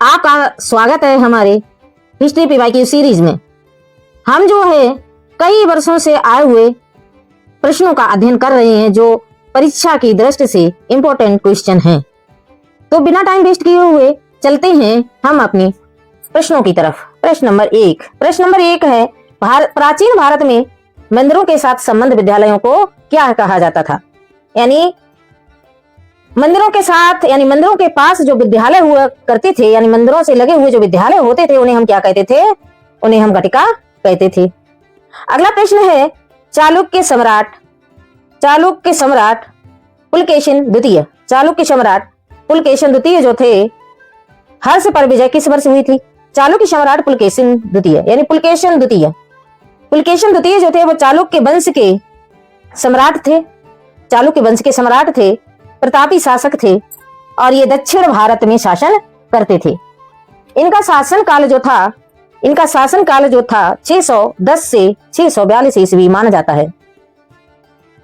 आपका स्वागत है हमारे हिस्ट्री पीवाईक्यू सीरीज में। हम जो है कई वर्षों से आए हुए प्रश्नों का अध्ययन कर रहे हैं जो परीक्षा की दृष्टि से इम्पोर्टेंट क्वेश्चन हैं। तो बिना टाइम वेस्ट किए हुए चलते हैं हम अपनी प्रश्नों की तरफ। प्रश्न नंबर एक है, प्राचीन भारत में मंदिरों के साथ संबंध विद्यालयों को क्या कहा जाता था? यानी मंदिरों के साथ यानी मंदिरों के पास जो विद्यालय हुआ करते थे, यानी मंदिरों से लगे हुए जो विद्यालय होते थे उन्हें हम क्या कहते थे? उन्हें हम घटिका कहते थे। अगला प्रश्न है, चालुक्य सम्राट पुलकेशिन द्वितीय जो थे, हर्ष पर विजय किस वर्ष हुई थी? चालुक्य सम्राट पुलकेशिन द्वितीय यानी पुलकेशिन द्वितीय जो थे वो चालुक्य वंश के सम्राट थे, प्रतापी शासक थे और ये दक्षिण भारत में शासन करते थे। इनका शासन काल जो था 610 से 642 ईस्वी माना जाता है।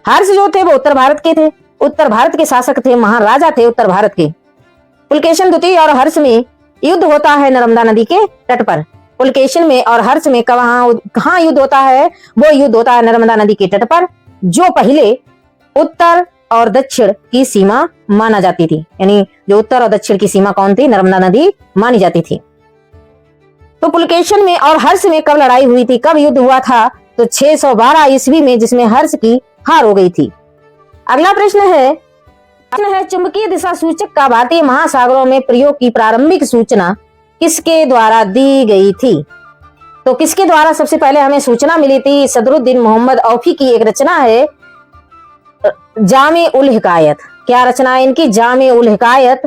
हर्ष जो थे वो उत्तर भारत के शासक थे, महाराजा थे उत्तर भारत के। पुलकेशिन द्वितीय और हर्ष में युद्ध होता है नर्मदा नदी के तट पर। पुलकेशिन में और हर्ष में कहाँ युद्ध होता है? वो युद्ध होता है नर्मदा नदी के तट पर, जो पहले उत्तर और दक्षिण की सीमा माना जाती थी। यानी जो उत्तर और दक्षिण की सीमा कौन थी? नर्मदा नदी मानी जाती थी। तो पुलकेशिन में और हर्ष में कब लड़ाई हुई थी, कब युद्ध हुआ था? तो 612 ईस्वी में, जिसमें हर्ष की हार हो गई थी। अगला प्रश्न है चुंबकीय दिशा सूचक का भारतीय महासागरों में प्रयोग की प्रारंभिक सूचना किसके द्वारा दी गई थी? तो किसके द्वारा सबसे पहले हमें सूचना मिली थी? सदरुद्दीन मोहम्मद औफी की एक रचना है जामे उल हिकायत। क्या रचना है इनकी? जामे उल हिकायत।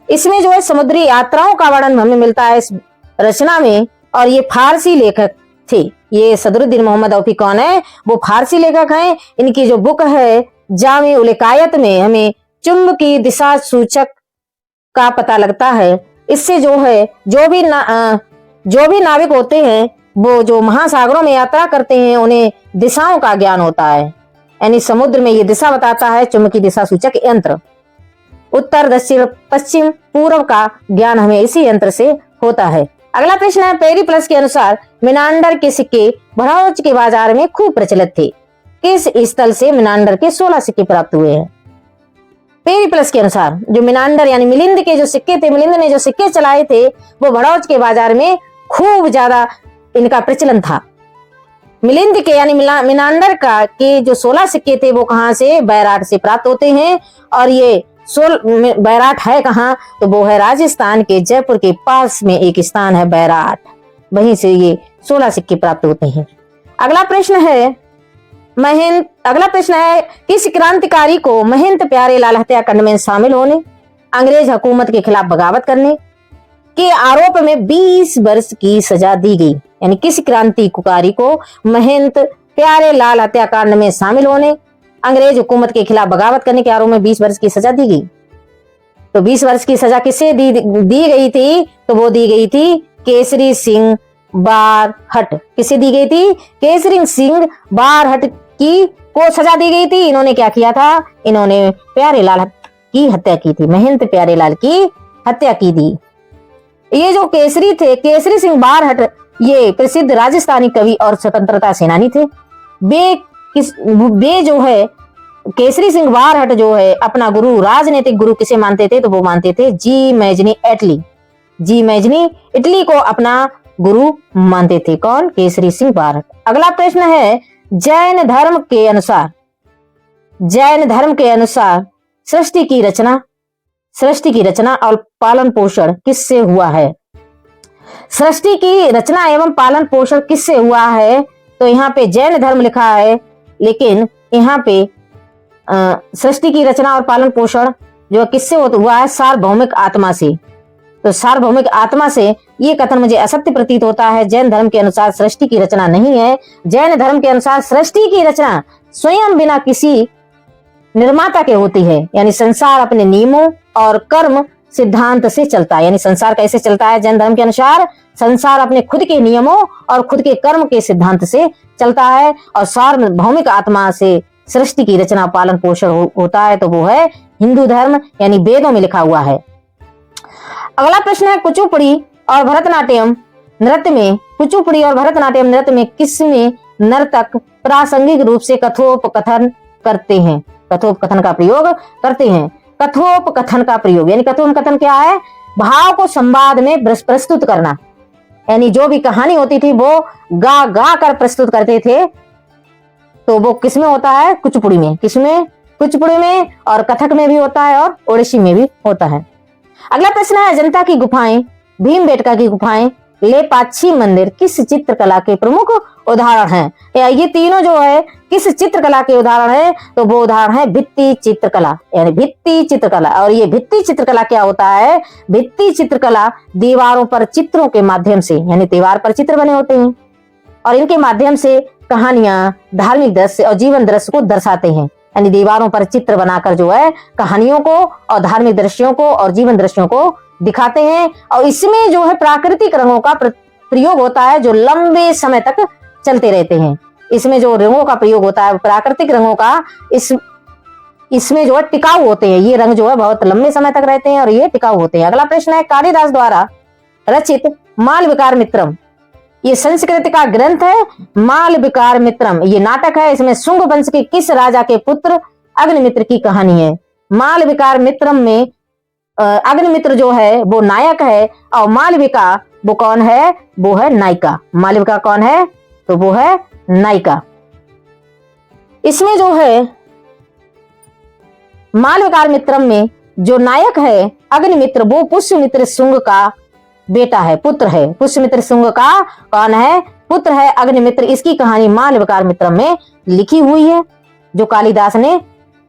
इसमें जो है समुद्री यात्राओं का वर्णन हमें मिलता है इस रचना में, और ये फारसी लेखक थे। ये सदरुद्दीन मोहम्मद औफी कौन है? वो फारसी लेखक हैं। इनकी जो बुक है जामे उल हिकायत में हमें चुंबकीय दिशा सूचक का पता लगता है। इससे जो है जो भी नाविक होते हैं वो जो महासागरों में यात्रा करते हैं उन्हें दिशाओं का ज्ञान होता है। यानी समुद्र में ये दिशा बताता है चुंबकीय दिशा सूचक यंत्र। उत्तर, दक्षिण, पश्चिम, पूर्व का ज्ञान हमें इसी यंत्र से होता है। अगला प्रश्न है, पेरिप्लस के अनुसार मिनांडर के सिक्के भड़ौच के बाजार में खूब प्रचलित थे। किस स्थल से मिनांडर के 16 सिक्के प्राप्त हुए हैं? पेरिप्लस के अनुसार जो मिनांडर यानी मिलिंद के जो सिक्के थे, मिलिंद ने जो सिक्के चलाए थे वो भड़ौच के बाजार में खूब ज्यादा इनका प्रचलन था। मिलिंद के यानी मिनांडर का के जो 16 सिक्के थे वो कहाँ से? बैराट से प्राप्त होते हैं। और ये बैराट है कहाँ? तो वो है राजस्थान के जयपुर के पास में एक स्थान है बैराट, वहीं से ये 16 सिक्के प्राप्त होते हैं। अगला प्रश्न है किस क्रांतिकारी को महंत प्यारेलाल हत्याकांड में शामिल होने, अंग्रेज हुकूमत के खिलाफ बगावत करने के आरोप में 20 वर्ष की सजा दी गई? यानी किस क्रांतिकारी को महंत प्यारेलाल हत्याकांड में शामिल होने, अंग्रेज हुकूमत के खिलाफ बगावत करने के आरोप में 20 वर्ष की सजा दी गई? तो 20 वर्ष की सजा किसे दी गई थी? तो वो दी गई थी केसरी सिंह बारहट। किसे दी गई थी? केसरी सिंह बारहट की को सजा दी गई थी। इन्होंने क्या किया था? इन्होंने प्यारेलाल की हत्या की थी, महंत प्यारेलाल की हत्या की थी। ये जो केसरी सिंह बारहट, ये प्रसिद्ध राजस्थानी कवि और स्वतंत्रता सेनानी थे। वे जो है केसरी सिंह बारहट जो है अपना गुरु, राजनीतिक गुरु किसे मानते थे? तो वो मानते थे जी मैजनी इटली को अपना गुरु मानते थे। कौन? केसरी सिंह बारहट। अगला प्रश्न है, जैन धर्म के अनुसार सृष्टि की रचना और पालन पोषण किससे हुआ है? सृष्टि की रचना एवं पालन पोषण किससे हुआ है? तो यहाँ पे जैन धर्म लिखा है, लेकिन यहाँ पे सृष्टि की रचना और पालन पोषण जो किससे हुआ है? सार्वभौमिक आत्मा से। तो सार्वभौमिक आत्मा से ये कथन मुझे असत्य प्रतीत होता है। जैन धर्म के अनुसार सृष्टि की रचना नहीं है। जैन धर्म के अनुसार सृष्टि की रचना स्वयं बिना किसी निर्माता के होती है। यानी संसार अपने नियमों और कर्म सिद्धांत से चलता है। यानी संसार कैसे चलता है? जैन धर्म के अनुसार संसार अपने खुद के नियमों और खुद के कर्म के सिद्धांत से चलता है, और सार्वभौमिक आत्मा से सृष्टि की रचना पालन पोषण होता है। तो वो है हिंदू धर्म, यानी वेदों में लिखा हुआ है। अगला प्रश्न है कुचिपुड़ी और भरतनाट्यम नृत्य में, कुचिपुड़ी और भरतनाट्यम नृत्य में किसमें नर्तक प्रासंगिक रूप से कथोपकथन करते हैं, कथोपकथन का प्रयोग करते हैं। कथोपकथन का प्रयोग यानी कथोपकथन क्या है? भाव को संवाद में प्रस्तुत करना, यानी जो भी कहानी होती थी वो गा गा कर प्रस्तुत करते थे, तो वो किसमें होता है? कुचिपुड़ी में। किसमें? कुचिपुड़ी में, और कथक में भी होता है और ओडिसी में भी होता है। अगला प्रश्न है अजंता की गुफाएं, भीमबेटका की गुफाएं, लेपाक्षी मंदिर किस चित्रकला के प्रमुख उदाहरण हैं? ये तीनों जो है किस चित्रकला के उदाहरण है? तो वो उदाहरण है भित्ति चित्रकला, यानी भित्ति चित्रकला। और ये भित्ति चित्रकला क्या होता है? भित्ति चित्रकला दीवारों पर चित्रों के माध्यम से, यानी दीवार पर चित्र बने होते हैं और इनके माध्यम से कहानियां, धार्मिक दृश्य और जीवन दृश्य को दर्शाते हैं। यानी दीवारों पर चित्र बनाकर जो है कहानियों को और धार्मिक दृश्यों को और जीवन दृश्यों को दिखाते हैं। और इसमें जो है प्राकृतिक रंगों का प्रयोग होता है जो लंबे समय तक चलते रहते हैं। इसमें जो रंगों का प्रयोग होता है प्राकृतिक रंगों का, इसमें जो है टिकाऊ होते हैं। ये रंग जो है बहुत लंबे समय तक रहते हैं और ये टिकाऊ होते हैं। अगला प्रश्न है कालिदास द्वारा रचित मालविकार मित्रम, ये संस्कृत का ग्रंथ है। मालविकार मित्रम ये नाटक है। इसमें शुंग वंश के किस राजा के पुत्र अग्निमित्र की कहानी है? मालविकार मित्रम में अग्निमित्र जो है वो नायक है और मालविका वो कौन है? वो है नायिका। मालविका कौन है? तो वो है नायिका। इसमें जो है मालविकार मित्रम में जो नायक है अग्निमित्र, वो पुष्यमित्र शुंग का बेटा है, पुत्र है। पुष्यमित्र शुंग का कौन है? पुत्र है अग्निमित्र। इसकी कहानी मालविकार मित्रम में लिखी हुई है जो कालिदास ने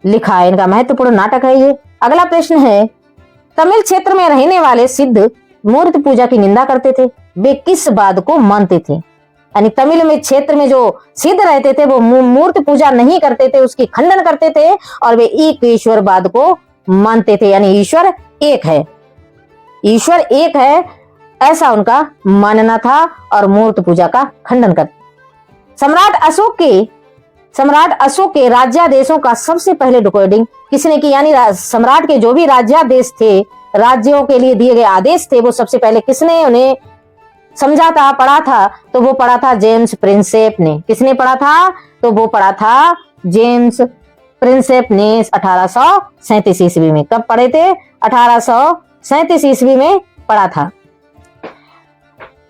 लिखा है। इनका महत्वपूर्ण नाटक है ये। अगला प्रश्न है तमिल क्षेत्र में रहने वाले सिद्ध मूर्ति पूजा की निंदा करते थे, वे किस बात को मानते थे? यानी तमिल में क्षेत्र में जो सिद्ध रहते थे वो मूर्ति पूजा नहीं करते थे, उसकी खंडन करते थे और वे एक ईश्वरवाद को मानते थे, यानी ईश्वर एक है, ईश्वर एक है ऐसा उनका मानना था और मूर्ति पूजा का खंडन करते। सम्राट अशोक के राज्यादेशों का सबसे पहले रिकॉर्डिंग किसने की? यानी सम्राट के जो भी राज्यादेश थे, राज्यों के लिए दिए गए आदेश थे, वो सबसे पहले किसने उन्हें समझा था, पढ़ा था? तो वो पढ़ा था जेम्स प्रिंसेप ने। किसने पढ़ा था? तो वो पढ़ा था जेम्स प्रिंसेप ने 1837 ईस्वी में। कब पढ़े थे? 1837 ईस्वी में पढ़ा था।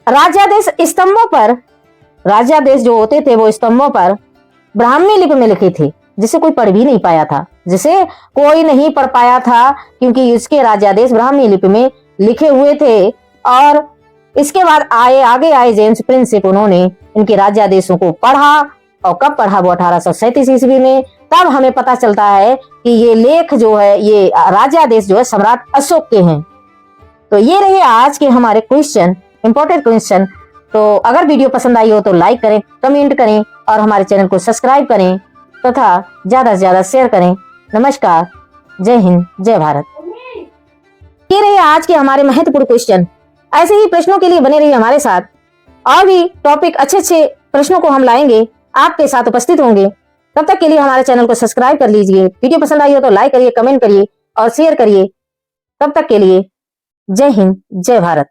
राज्यादेश स्तंभों पर, राज्यादेश जो होते थे वो स्तंभों पर ब्राह्मी लिपि में लिखे थे, जिसे कोई पढ़ भी नहीं पाया था, जिसे कोई नहीं पढ़ पाया था क्योंकि इसके राज्यादेश ब्राह्मी लिपि में लिखे हुए थे। और इसके बाद आगे आए जेम्स प्रिंसेप, उन्होंने इनके राज्यादेशों को पढ़ा और कब पढ़ा? वो 1837 ईस्वी में। तब हमें पता चलता है कि ये लेख जो है, ये राज्यादेश जो है सम्राट अशोक के हैं। तो ये रहे आज के हमारे क्वेश्चन, इंपॉर्टेंट क्वेश्चन। तो अगर वीडियो पसंद आई हो तो लाइक करें, कमेंट करें और हमारे चैनल को सब्सक्राइब करें तथा ज्यादा से ज्यादा शेयर करें। नमस्कार, जय हिंद, जय भारत। ये रहे आज के हमारे महत्वपूर्ण क्वेश्चन। ऐसे ही प्रश्नों के लिए बने रहिए हमारे साथ, और भी टॉपिक अच्छे प्रश्नों को हम लाएंगे, आपके साथ उपस्थित होंगे। तब तक के लिए हमारे चैनल को सब्सक्राइब कर लीजिए। वीडियो पसंद आई हो तो लाइक करिए, कमेंट करिए और शेयर करिए। तब तक के लिए जय हिंद, जय भारत।